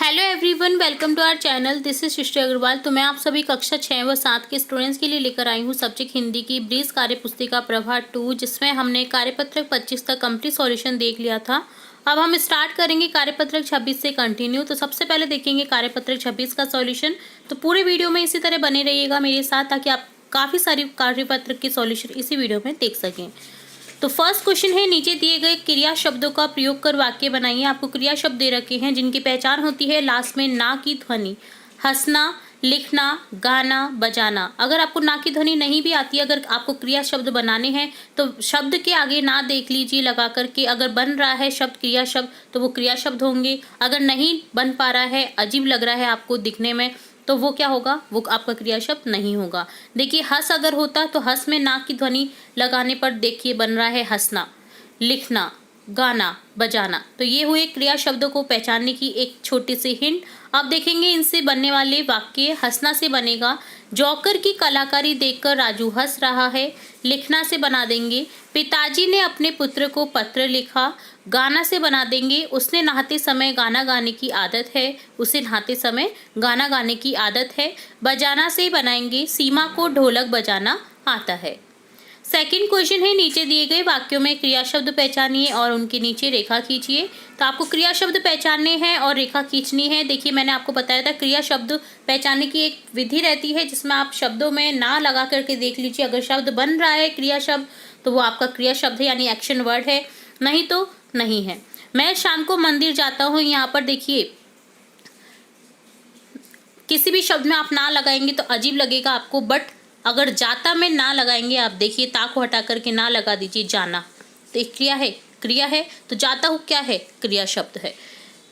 Hello everyone, welcome to our channel. This is Srishti Agarwal. तो मैं आप सभी कक्षा 6 व 7 के स्टूडेंट्स के लिए लेकर आई हूँ सब्जेक्ट हिंदी की ब्रीज कार्यपुस्तिका प्रभा 2, जिसमें हमने कार्यपत्रक 25 का कंप्लीट सॉल्यूशन देख लिया था। अब हम स्टार्ट करेंगे कार्यपत्रक 26 से कंटिन्यू। तो सबसे पहले देखेंगे कार्यपत्रक 26 का सॉल्यूशन। तो पूरे वीडियो में इसी तरह बने रहिएगा मेरे साथ, ताकि आप काफ़ी सारी कार्यपत्रक के सॉल्यूशन इसी वीडियो में देख सकें। तो फर्स्ट क्वेश्चन है, नीचे दिए गए क्रिया शब्दों का प्रयोग कर वाक्य बनाइए। आपको क्रिया शब्द दे रखे हैं जिनकी पहचान होती है लास्ट में ना की ध्वनि। हंसना, लिखना, गाना, बजाना। अगर आपको ना की ध्वनि नहीं भी आती है, अगर आपको क्रिया शब्द बनाने हैं तो शब्द के आगे ना देख लीजिए लगा करके। अगर बन रहा है शब्द क्रिया शब्द तो वो क्रिया शब्द होंगे। अगर नहीं बन पा रहा है, अजीब लग रहा है आपको दिखने में, तो वो क्या होगा, वो आपका क्रिया शब्द नहीं होगा। देखिए हंस अगर होता तो हंस में ना की ध्वनि लगाने पर देखिए बन रहा है हंसना, लिखना, गाना, बजाना। तो ये हुए क्रिया शब्दों को पहचानने की एक छोटी सी हिंट। अब देखेंगे इनसे बनने वाले वाक्य। हंसना से बनेगा, जॉकर की कलाकारी देखकर राजू हंस रहा है। लिखना से बना देंगे, पिताजी ने अपने पुत्र को पत्र लिखा। गाना से बना देंगे, उसने नहाते समय गाना गाने की आदत है, उसे नहाते समय गाना गाने की आदत है। बजाना से बनाएंगे, सीमा को ढोलक बजाना आता है। सेकंड क्वेश्चन है, नीचे दिए गए वाक्यों में क्रिया शब्द पहचानिए और उनके नीचे रेखा खींचिए। तो आपको क्रिया शब्द पहचानने हैं और रेखा खींचनी है। देखिए मैंने आपको बताया था क्रिया शब्द पहचानने की एक विधि रहती है, जिसमें आप शब्दों में ना लगा करके देख लीजिए। अगर शब्द बन रहा है क्रिया शब्द तो वो आपका क्रिया शब्द है, यानी एक्शन वर्ड है, नहीं तो नहीं है। मैं शाम को मंदिर जाता हूँ, यहाँ पर देखिए किसी भी शब्द में आप ना लगाएंगे तो अजीब लगेगा आपको, बट अगर जाता में ना लगाएंगे, आप देखिए ता को हटा करके ना लगा दीजिए, जाना, तो एक क्रिया है। तो जाता हूँ क्या है, क्रिया शब्द है।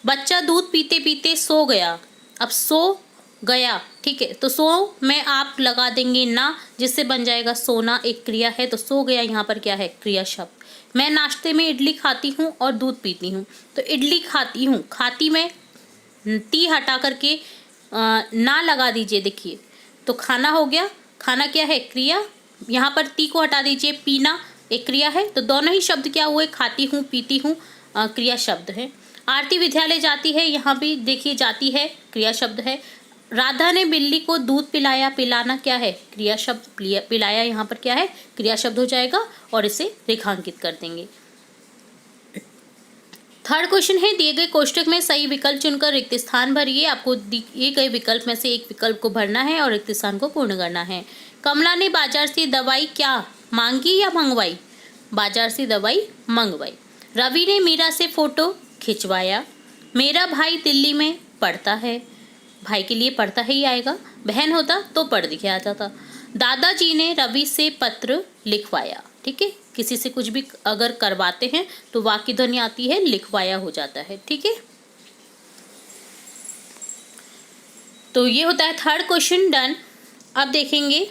बच्चा दूध पीते पीते सो गया। अब सो गया, ठीक है, तो सो में आप लगा देंगे ना, जिससे बन जाएगा सोना, एक क्रिया है। तो सो गया यहाँ पर क्या है, क्रिया शब्द। मैं नाश्ते में इडली खाती हूँ और दूध पीती हूँ। तो इडली खाती हूँ, खाती में टी हटा करके ना लगा दीजिए, देखिए तो खाना हो गया। खाना क्या है, क्रिया। यहाँ पर टी को हटा दीजिए, पीना एक क्रिया है। तो दोनों ही शब्द क्या हुए, खाती हूँ, पीती हूँ, क्रिया शब्द है। आरती विद्यालय जाती है, यहाँ भी देखिए जाती है, क्रिया शब्द है। राधा ने बिल्ली को दूध पिलाया, पिलाना क्या है, क्रिया शब्द। पिलाया यहाँ पर क्या है, क्रिया शब्द हो जाएगा और इसे रेखांकित कर देंगे। थर्ड क्वेश्चन है, दिए गए कोष्टक में सही विकल्प चुनकर रिक्त स्थान भरिए। आपको दिए गए विकल्प में से एक विकल्प को भरना है और रिक्त स्थान को पूर्ण करना है। कमला ने बाजार से दवाई क्या मांगी या मंगवाई, बाजार से दवाई मंगवाई। रवि ने मीरा से फोटो खिंचवाया। मेरा भाई दिल्ली में पढ़ता है, भाई के लिए पढ़ता ही आएगा, बहन होता तो पढ़ लिखे आ जाता। दादाजी ने रवि से पत्र लिखवाया, ठीक है, किसी से कुछ भी अगर करवाते हैं तो वाक्य ध्वनि आती है, लिखवाया हो जाता है, ठीक है। तो ये होता है थर्ड क्वेश्चन डन। अब देखेंगे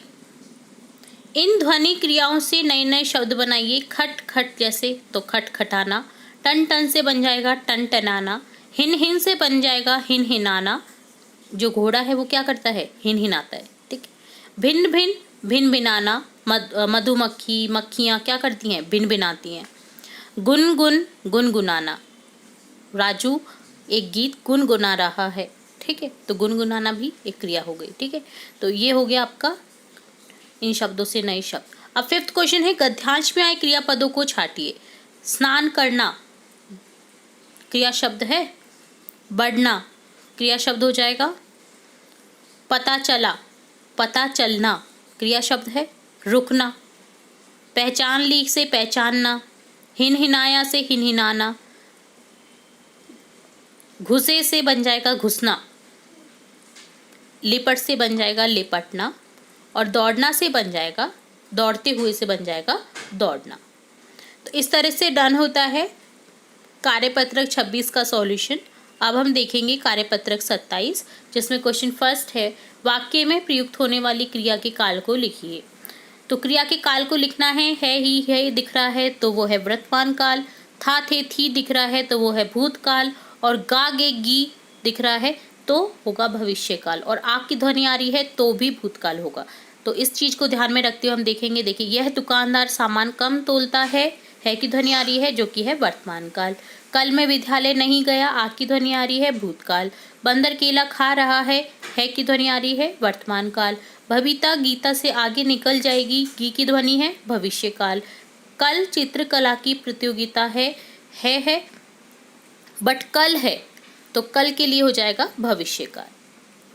इन ध्वनि क्रियाओं से नए नए शब्द बनाइए। खट खट जैसे, तो खट खटाना। टन टन से बन जाएगा टन टनाना। हिन हिन से बन जाएगा हिन हिनाना। जो घोड़ा है वो क्या करता है, हिन हिनाता है, ठीक है। भिन्न भिन्न, भिन भिनाना। मधुमक्खी, मक्खियाँ क्या करती हैं, भिन भिनाती हैं। गुनगुन, गुनगुनाना। राजू एक गीत गुनगुना रहा है, ठीक है, तो गुनगुनाना भी एक क्रिया हो गई, ठीक है। तो ये हो गया आपका इन शब्दों से नए शब्द। अब फिफ्थ क्वेश्चन है, गद्यांश में आए क्रियापदों को छाटिए। स्नान करना क्रिया शब्द है, बढ़ना क्रिया शब्द हो जाएगा। पता चला, पता चलना क्रिया शब्द है। रुकना, पहचान ली से पहचानना। हिन हिनाया से हिन हिनाना। घुसे से बन जाएगा घुसना। लिपट से बन जाएगा लिपटना। और दौड़ना से बन जाएगा, दौड़ते हुए से बन जाएगा दौड़ना। तो इस तरह से डन होता है कार्यपत्रक 26 का सॉल्यूशन। अब हम देखेंगे कार्यपत्रक 27, जिसमें क्वेश्चन फर्स्ट है, वाक्य में प्रयुक्त होने वाली क्रिया के काल को लिखिए। तो क्रिया के काल को लिखना है ही है दिख रहा है तो वो है वर्तमान काल। था थे थी दिख रहा है तो वो है भूतकाल। और गा गे गी दिख रहा है तो होगा भविष्य काल। और आग की ध्वनि आ रही है तो भी भूतकाल होगा। तो इस चीज़ को ध्यान में रखते हुए हम देखेंगे। देखिए यह दुकानदार सामान कम तोलता है की ध्वनि आ रही है, जो कि है वर्तमान काल। कल मैं विद्यालय नहीं गया, आ की ध्वनि आ रही है भूतकाल। बंदर केला खा रहा है की ध्वनि आ रही है वर्तमान काल। बबीता गीता से आगे निकल जाएगी, गी की ध्वनि है भविष्यकाल। कल चित्रकला की प्रतियोगिता है बट कल है, तो कल के लिए हो जाएगा भविष्यकाल।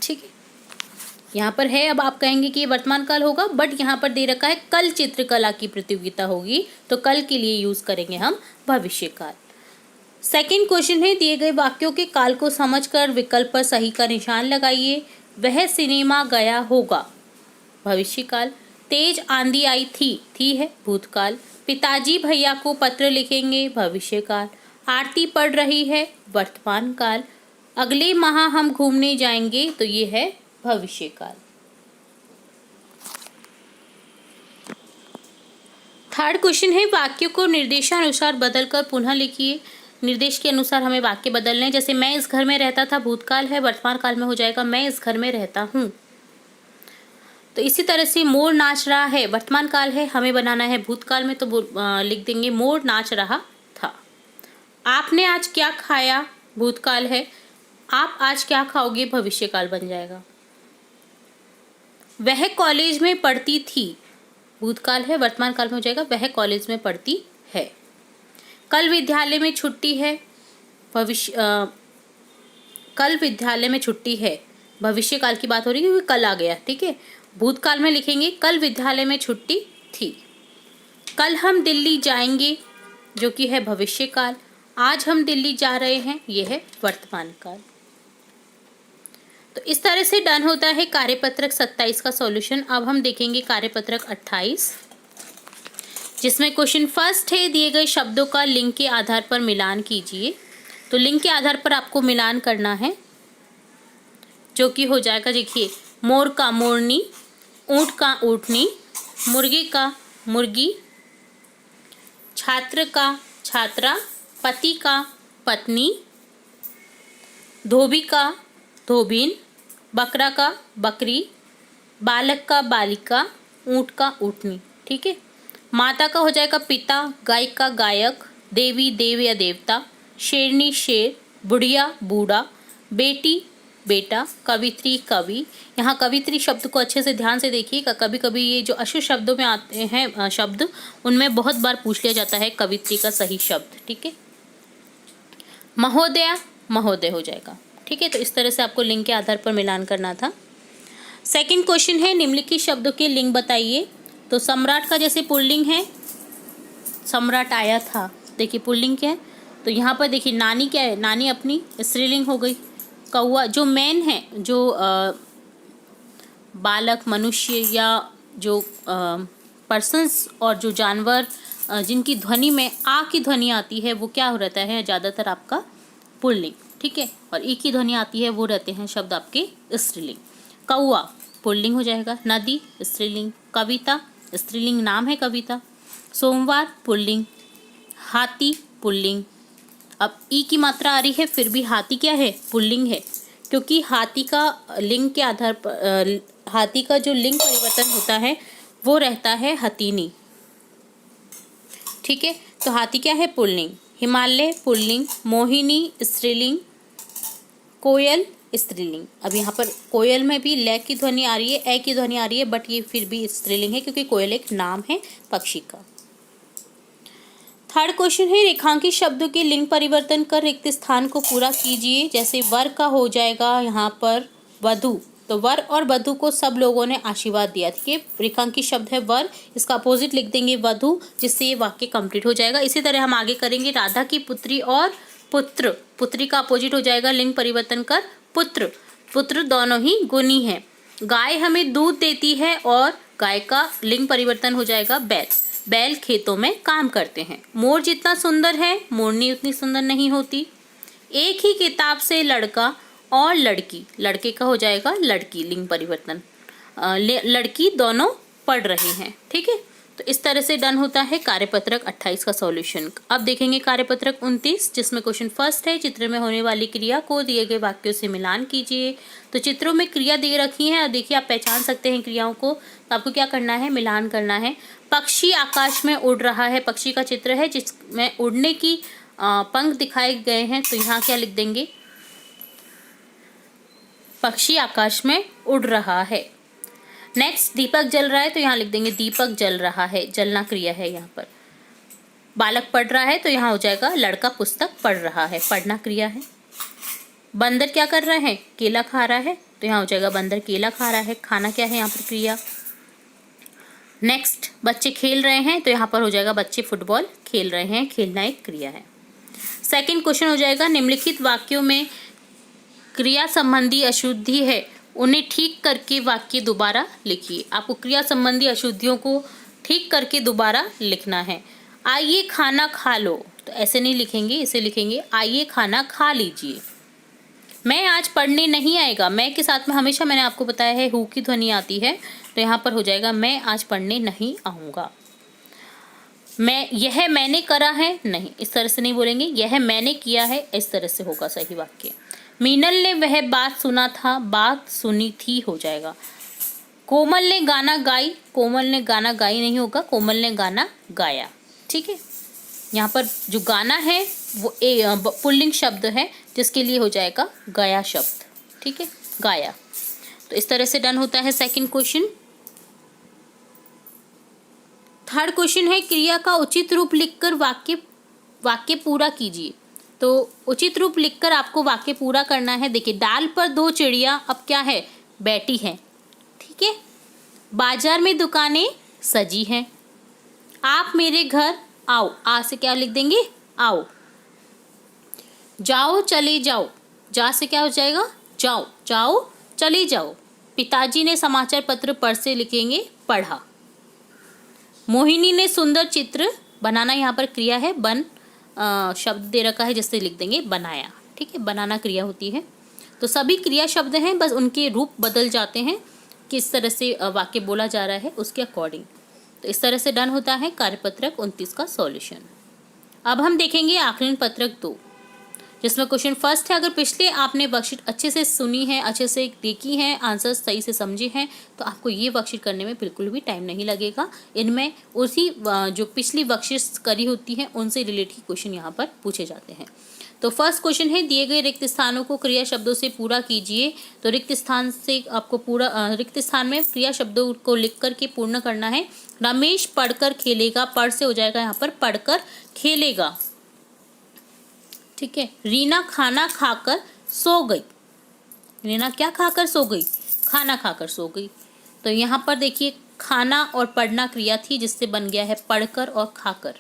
ठीक है, यहाँ पर है, अब आप कहेंगे कि ये वर्तमान काल होगा, बट यहाँ पर दे रखा है कल चित्रकला की प्रतियोगिता होगी, तो कल के लिए यूज करेंगे हम भविष्यकाल। सेकंड क्वेश्चन है, दिए गए वाक्यों के काल को समझकर विकल्प पर सही का निशान लगाइए। वह सिनेमा गया होगा भविष्यकाल। तेज आंधी आई थी है भूतकाल। पिताजी भैया को पत्र लिखेंगे भविष्यकाल। आरती पढ़ रही है वर्तमान काल। अगले माह हम घूमने जाएंगे, तो ये है भविष्यकाल। थर्ड क्वेश्चन है, वाक्यों को निर्देशानुसार बदलकर पुनः लिखिए। निर्देश के अनुसार हमें वाक्य बदलने हैं। जैसे मैं इस घर में रहता था भूतकाल है, वर्तमान काल में हो जाएगा मैं इस घर में रहता हूँ। तो इसी तरह से मोर नाच रहा है वर्तमान काल है, हमें बनाना है भूतकाल में, तो लिख देंगे मोर नाच रहा था। आपने आज क्या खाया भूतकाल है, आप आज क्या खाओगे भविष्यकाल बन जाएगा। वह कॉलेज में पढ़ती थी भूतकाल है, वर्तमान काल में हो जाएगा वह कॉलेज में पढ़ती है। कल विद्यालय में छुट्टी है कल विद्यालय में छुट्टी है, भविष्यकाल की बात हो रही है क्योंकि कल आ गया। ठीक है, भूतकाल में लिखेंगे कल विद्यालय में छुट्टी थी। कल हम दिल्ली जाएंगे, जो कि है भविष्यकाल। आज हम दिल्ली जा रहे हैं, ये है वर्तमान काल। तो इस तरह से डन होता है कार्यपत्रक 27 का सॉल्यूशन। अब हम देखेंगे कार्यपत्रक 28, जिसमें क्वेश्चन फर्स्ट है, दिए गए शब्दों का लिंग के आधार पर मिलान कीजिए। तो लिंग के आधार पर आपको मिलान करना है, जो कि हो जाएगा, देखिए, मोर का मोरनी, ऊंट का ऊँटनी, मुर्गे का मुर्गी, छात्र का छात्रा, पति का पत्नी, धोबी का धोबिन, बकरा का बकरी, बालक का बालिका, ऊंट का ऊँटनी। ठीक है, माता का हो जाएगा पिता, गाय का गायक, देवी देव या देवता, शेरनी शेर, बुढ़िया बूढ़ा, बेटी बेटा, कवित्री कवि। यहाँ कवित्री शब्द को अच्छे से ध्यान से देखिएगा, कभी कभी ये जो अशुभ शब्दों में आते हैं शब्द, उनमें बहुत बार पूछ लिया जाता है कवित्री का सही शब्द। ठीक है, महोदया महोदय हो जाएगा। ठीक है, तो इस तरह से आपको लिंग के आधार पर मिलान करना था। सेकंड क्वेश्चन है, निम्नलिखित शब्दों के लिंग बताइए। तो सम्राट का जैसे पुल्लिंग है, सम्राट आया था, देखिए पुल्लिंग क्या है। तो यहाँ पर देखिए नानी क्या है, नानी अपनी स्त्रीलिंग हो गई। कौआ जो मैन है, जो बालक मनुष्य या जो पर्सन्स और जो जानवर जिनकी ध्वनि में आ की ध्वनि आती है, वो क्या हो रहता है ज़्यादातर आपका पुल्लिंग। ठीक है, और ई की ध्वनि आती है, वो रहते हैं शब्द आपके स्त्रीलिंग। कौआ पुल्लिंग हो जाएगा, नदी स्त्रीलिंग, कविता स्त्रीलिंग नाम है कविता, सोमवार पुल्लिंग, हाथी पुल्लिंग। अब ई की मात्रा आ रही है, फिर भी हाथी क्या है पुल्लिंग है, क्योंकि हाथी का लिंग के आधार पर हाथी का जो लिंग परिवर्तन होता है वो रहता है हथीनी। ठीक है, तो हाथी क्या है पुल्लिंग। हिमालय पुल्लिंग, मोहिनी स्त्रीलिंग, कोयल स्त्रीलिंग। अब यहाँ पर कोयल में भी ल की ध्वनि आ रही है, ए की ध्वनि आ रही है, बट ये फिर भी स्त्रीलिंग है क्योंकि कोयल एक नाम है पक्षी का। थर्ड क्वेश्चन है, रेखांकित शब्दों के लिंग परिवर्तन कर रिक्त स्थान को पूरा कीजिए। जैसे वर का हो जाएगा यहाँ पर वधु, तो वर और वधु को सब लोगों ने आशीर्वाद दिया। ठीक है, रेखांकित शब्द है वर, इसका अपोजिट लिख देंगे वधु, जिससे ये वाक्य कंप्लीट हो जाएगा। इसी तरह हम आगे करेंगे, राधा की पुत्री और पुत्र, पुत्री का अपोजिट हो जाएगा लिंग परिवर्तन कर पुत्र, पुत्र दोनों ही गुणी हैं। गाय हमें दूध देती है और गाय का लिंग परिवर्तन हो जाएगा बैल, बैल खेतों में काम करते हैं। मोर जितना सुंदर है मोरनी उतनी सुंदर नहीं होती। एक ही किताब से लड़का और लड़की, लड़के का हो जाएगा लड़की लिंग परिवर्तन, लड़की दोनों पढ़ रहे हैं। ठीक है, तो इस तरह से डन होता है कार्यपत्रक 28 का सॉल्यूशन। अब देखेंगे कार्यपत्रक 29, जिसमें क्वेश्चन फर्स्ट है, चित्र में होने वाली क्रिया को दिए गए वाक्यों से मिलान कीजिए। तो चित्रों में क्रिया दे रखी है और देखिए आप पहचान सकते हैं क्रियाओं को, तो आपको क्या करना है, मिलान करना है। पक्षी आकाश में उड़ रहा है, पक्षी का चित्र है जिसमें उड़ने की पंख दिखाए गए हैं, तो यहाँ क्या लिख देंगे, पक्षी आकाश में उड़ रहा है। नेक्स्ट, दीपक जल रहा है, तो यहाँ लिख देंगे दीपक जल रहा है, जलना क्रिया है यहाँ पर। बालक पढ़ रहा है, तो यहाँ हो जाएगा लड़का पुस्तक पढ़ रहा है, पढ़ना क्रिया है। बंदर क्या कर रहा है, केला खा रहा है, तो यहाँ हो जाएगा बंदर केला खा रहा है, खाना क्या है यहाँ पर, क्रिया। नेक्स्ट, बच्चे खेल रहे हैं, तो यहाँ पर हो जाएगा बच्चे फुटबॉल खेल रहे हैं, खेलना एक क्रिया है। सेकंड क्वेश्चन हो जाएगा, निम्नलिखित वाक्यों में क्रिया संबंधी अशुद्धि है, उन्हें ठीक करके वाक्य दोबारा लिखिए। आपको क्रिया संबंधी अशुद्धियों को ठीक करके दोबारा लिखना है। आइए खाना खा लो, तो ऐसे नहीं लिखेंगे, इसे लिखेंगे आइए खाना खा लीजिए। मैं आज पढ़ने नहीं आएगा, मैं के साथ में हमेशा मैंने आपको बताया है हु की ध्वनि आती है, तो यहाँ पर हो जाएगा मैं आज पढ़ने नहीं आऊँगा। यह मैंने करा है, नहीं, इस तरह से नहीं बोलेंगे, यह मैंने किया है, इस तरह से होगा सही वाक्य। मीनल ने वह बात सुना था, बात सुनी थी हो जाएगा। कोमल ने गाना गाई, कोमल ने गाना गाई नहीं होगा, कोमल ने गाना गाया। ठीक है, यहाँ पर जो गाना है वो पुल्लिंग शब्द है, जिसके लिए हो जाएगा गाया शब्द। ठीक है, गाया। तो इस तरह से डन होता है सेकंड क्वेश्चन। थर्ड क्वेश्चन है, क्रिया का उचित रूप लिखकर वाक्य पूरा कीजिए। तो उचित रूप लिखकर आपको वाक्य पूरा करना है। देखिए, डाल पर दो चिड़िया अब क्या है, बैठी हैं। ठीक है, बाजार में दुकानें सजी हैं। आप मेरे घर आओ, आ से क्या लिख देंगे, आओ। जाओ चले जाओ, जा से क्या हो जाएगा, जाओ, जाओ चले जाओ। पिताजी ने समाचार पत्र पढ़ से लिखेंगे पढ़ा। मोहिनी ने सुंदर चित्र बनाना, यहाँ पर क्रिया है, बन शब्द दे रखा है जिससे लिख देंगे बनाया। ठीक है, बनाना क्रिया होती है। तो सभी क्रिया शब्द हैं, बस उनके रूप बदल जाते हैं, किस तरह से वाक्य बोला जा रहा है उसके अकॉर्डिंग। तो इस तरह से डन होता है कार्यपत्रक 29 का सॉल्यूशन। अब हम देखेंगे आकलन पत्रक 2, जिसमें क्वेश्चन फर्स्ट है, अगर पिछले आपने वर्कशीट अच्छे से सुनी है, अच्छे से देखी है, आंसर सही से समझे हैं, तो आपको ये वर्कशीट करने में बिल्कुल भी टाइम नहीं लगेगा। इनमें उसी जो पिछली वर्कशीट्स करी होती हैं उनसे रिलेटेड क्वेश्चन यहाँ पर पूछे जाते हैं। तो फर्स्ट क्वेश्चन है, दिए गए रिक्त स्थानों को क्रिया शब्दों से पूरा कीजिए। तो रिक्त स्थान से आपको रिक्त स्थान में क्रिया शब्दों को लिख कर के पूर्ण करना है। रमेश पढ़कर खेलेगा, पढ़ से हो जाएगा यहाँ पर पढ़कर खेलेगा। ठीक है, रीना खाना खाकर सो गई। रीना क्या खाकर सो गई, खाना खाकर सो गई। तो यहाँ पर देखिए खाना और पढ़ना क्रिया थी, जिससे बन गया है पढ़कर और खाकर।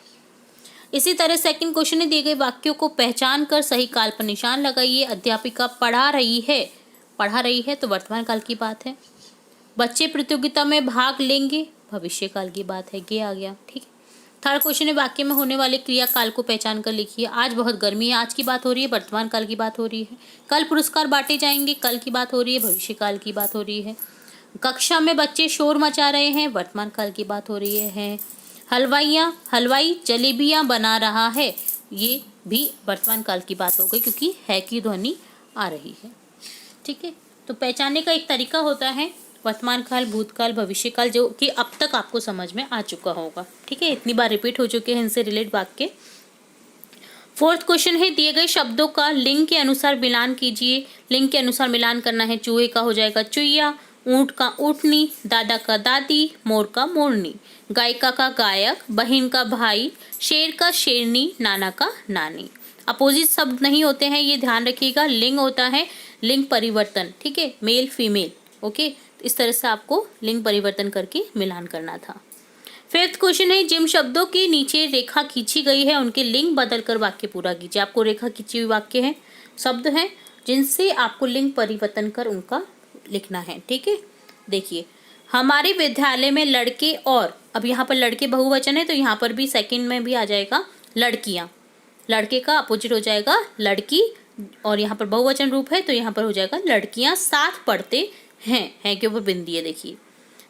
इसी तरह सेकंड क्वेश्चन में दिए गए वाक्यों को पहचान कर सही काल पर निशान लगाइए। अध्यापिका पढ़ा रही है तो वर्तमान काल की बात है। बच्चे प्रतियोगिता में भाग लेंगे, भविष्य काल की बात है, ये आ गया। ठीक है, थर्ड क्वेश्चन है, वाक्य में होने वाले क्रिया काल को पहचान कर लिखिए। आज बहुत गर्मी है, आज की बात हो रही है, वर्तमान काल की बात हो रही है। कल पुरस्कार बांटे जाएंगे, कल की बात हो रही है, भविष्य काल की बात हो रही है। कक्षा में बच्चे शोर मचा रहे हैं, वर्तमान काल की बात हो रही है। हलवाई जलेबियां बना रहा है, ये भी वर्तमान काल की बात हो गई, क्योंकि है की ध्वनि आ रही है। ठीक है, तो पहचानने का एक तरीका होता है वर्तमान काल, भूतकाल, भविष्य काल, जो कि अब तक आपको समझ में आ चुका होगा। ठीक है, इतनी बार रिपीट हो चुके हैं इनसे रिलेटेड वाक्य। फोर्थ क्वेश्चन है, दिए गए शब्दों का लिंग के अनुसार मिलान कीजिए। लिंग के अनुसार मिलान करना है। चूहे का हो जाएगा चुईया, ऊंट का ऊँटनी, दादा का दादी, मोर का मोरनी, गायिका का गायक, बहन का भाई, शेर का शेरनी, नाना का नानी। अपोजिट शब्द नहीं होते हैं, ये ध्यान रखिएगा। लिंग होता है लिंग परिवर्तन। ठीक है, मेल फीमेल। ओके, इस तरह से आपको लिंग परिवर्तन करके मिलान करना था। फिफ्थ क्वेश्चन है, जिन शब्दों के नीचे रेखा खींची गई है उनके लिंग बदल कर वाक्य पूरा कीजिए। आपको रेखा खींची हुई वाक्य है, शब्द हैं जिनसे आपको लिंग परिवर्तन कर उनका लिखना है। ठीक है, देखिए हमारे विद्यालय में लड़के और, अब यहाँ पर लड़के बहुवचन है तो यहाँ पर भी सेकंड में भी आ जाएगा लड़कियाँ। लड़के का अपोजिट हो जाएगा लड़की, और यहाँ पर बहुवचन रूप है तो यहाँ पर हो जाएगा लड़कियाँ साथ पढ़ते हैं के ऊपर बिंदी है। देखिए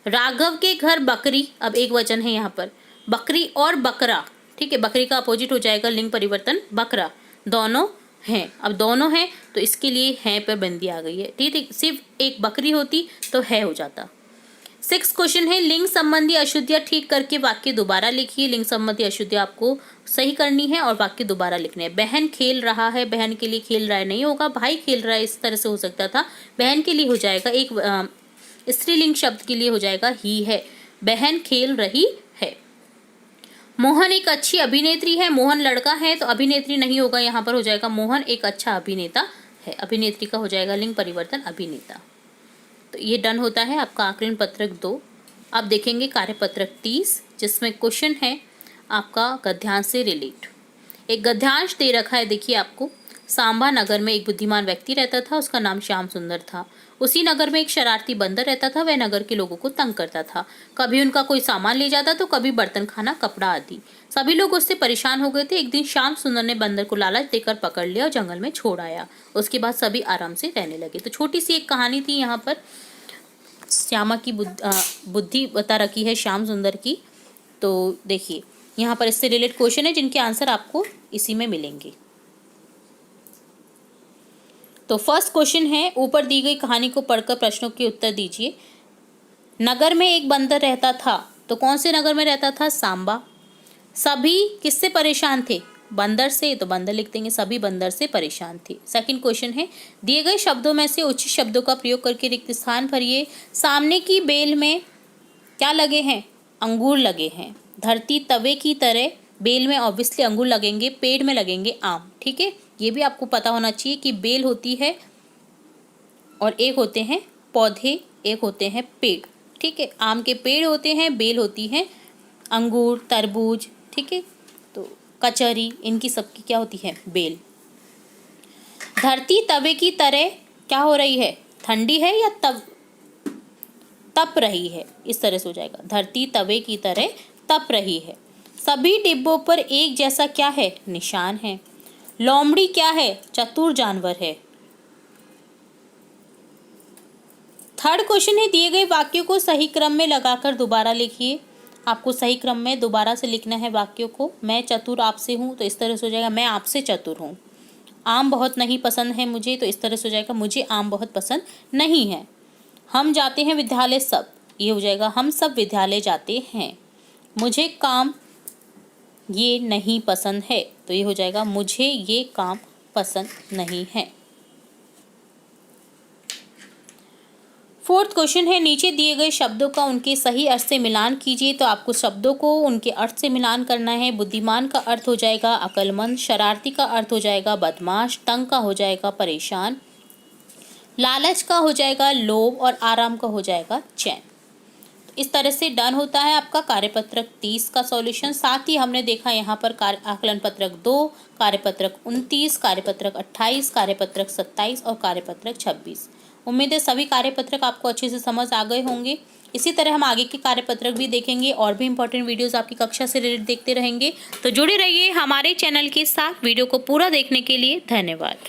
राघव के घर बकरी, अब एक वचन है यहाँ पर, बकरी और बकरा। ठीक है, बकरी का अपोजिट हो जाएगा लिंग परिवर्तन बकरा। दोनों हैं, अब दोनों हैं तो इसके लिए हैं पर बिंदी आ गई है। ठीक है, सिर्फ एक बकरी होती तो है हो जाता। 6 क्वेश्चन है, लिंग संबंधी अशुद्धियां ठीक करके वाक्य दोबारा लिखिए। लिंग संबंधी अशुद्धियां आपको सही करनी है और वाक्य दोबारा लिखने हैं। बहन खेल रहा है, बहन के लिए खेल रहा है नहीं होगा, भाई खेल रहा है इस तरह से हो सकता था। बहन के लिए हो जाएगा, एक स्त्रीलिंग शब्द के लिए हो जाएगा ही है। बहन खेल रही है। मोहन एक अच्छी अभिनेत्री है, मोहन लड़का है तो अभिनेत्री नहीं होगा, यहाँ पर हो जाएगा मोहन एक अच्छा अभिनेता है। अभिनेत्री का हो जाएगा लिंग परिवर्तन अभिनेता। तो ये डन होता है आपका आकलन पत्रक 2। अब देखेंगे कार्यपत्रक 30, जिसमें क्वेश्चन है आपका गद्यांश से रिलेट। एक गद्यांश दे रखा है, देखिए आपको। सांबा नगर में एक बुद्धिमान व्यक्ति रहता था, उसका नाम श्याम सुंदर था। उसी नगर में एक शरारती बंदर रहता था, वह नगर के लोगों को तंग करता था। कभी उनका कोई सामान ले जाता तो कभी बर्तन खाना कपड़ा आदि। सभी लोग उससे परेशान हो गए थे। एक दिन श्याम सुंदर ने बंदर को लालच देकर पकड़ लिया और जंगल में छोड़ आया। उसके बाद सभी आराम से रहने लगे। तो छोटी सी एक कहानी थी, यहाँ पर श्यामा की बुद्धि बता रखी है श्याम सुंदर की। तो देखिए यहाँ पर इससे रिलेटेड क्वेश्चन है जिनके आंसर आपको इसी में मिलेंगे। तो फर्स्ट क्वेश्चन है, ऊपर दी गई कहानी को पढ़कर प्रश्नों के उत्तर दीजिए। नगर में एक बंदर रहता था, तो कौन से नगर में रहता था? सांबा। सभी किससे परेशान थे? बंदर से, तो बंदर लिख देंगे, सभी बंदर से परेशान थे। सेकंड क्वेश्चन है, दिए गए शब्दों में से उचित शब्दों का प्रयोग करके रिक्त स्थान भरिए। सामने की बेल में क्या लगे हैं? अंगूर लगे हैं। धरती तवे की तरह, बेल में ऑब्वियसली अंगूर लगेंगे, पेड़ में लगेंगे आम। ठीक है, ये भी आपको पता होना चाहिए कि बेल होती है और एक होते हैं पौधे, एक होते हैं पेड़। ठीक है, आम के पेड़ होते हैं, बेल होती है अंगूर, तरबूज। ठीक है, तो कचहरी, इनकी सबकी क्या होती है? बेल। धरती तवे की तरह क्या हो रही है? ठंडी है या तप रही है, इस तरह से हो जाएगा। धरती तवे की तरह तप रही है। सभी डिब्बों पर एक जैसा क्या है? निशान है। लोमड़ी क्या है? चतुर जानवर है। थर्ड क्वेश्चन है, दिए गए वाक्यों को सही क्रम में लगाकर दोबारा लिखिए। आपको सही क्रम में दोबारा से लिखना है वाक्यों को। मैं चतुर आपसे हूँ, तो इस तरह से हो जाएगा मैं आपसे चतुर हूँ। आम बहुत नहीं पसंद है मुझे, तो इस तरह से हो जाएगा मुझे आम बहुत पसंद नहीं है। हम जाते हैं विद्यालय सब, ये हो जाएगा हम सब विद्यालय जाते हैं। मुझे काम ये नहीं पसंद है, तो ये हो जाएगा मुझे ये काम पसंद नहीं है। फोर्थ क्वेश्चन है, नीचे दिए गए शब्दों का उनके सही अर्थ से मिलान कीजिए। तो आपको शब्दों को उनके अर्थ से मिलान करना है। बुद्धिमान का अर्थ हो जाएगा अक्लमंद, शरारती का अर्थ हो जाएगा बदमाश, तंग का हो जाएगा परेशान, लालच का हो जाएगा लोभ और आराम का हो जाएगा चैन। इस तरह से डन होता है आपका कार्यपत्रक 30 का सॉल्यूशन। साथ ही हमने देखा यहाँ पर आकलन पत्रक 2, कार्यपत्रक 29, कार्यपत्रक 28, कार्यपत्रक 27 और कार्यपत्रक 26। उम्मीद है सभी कार्यपत्रक आपको अच्छे से समझ आ गए होंगे। इसी तरह हम आगे के कार्यपत्रक भी देखेंगे और भी इंपॉर्टेंट वीडियोस आपकी कक्षा से रिलेटेड देखते रहेंगे। तो जुड़े रहिए हमारे चैनल के साथ। वीडियो को पूरा देखने के लिए धन्यवाद।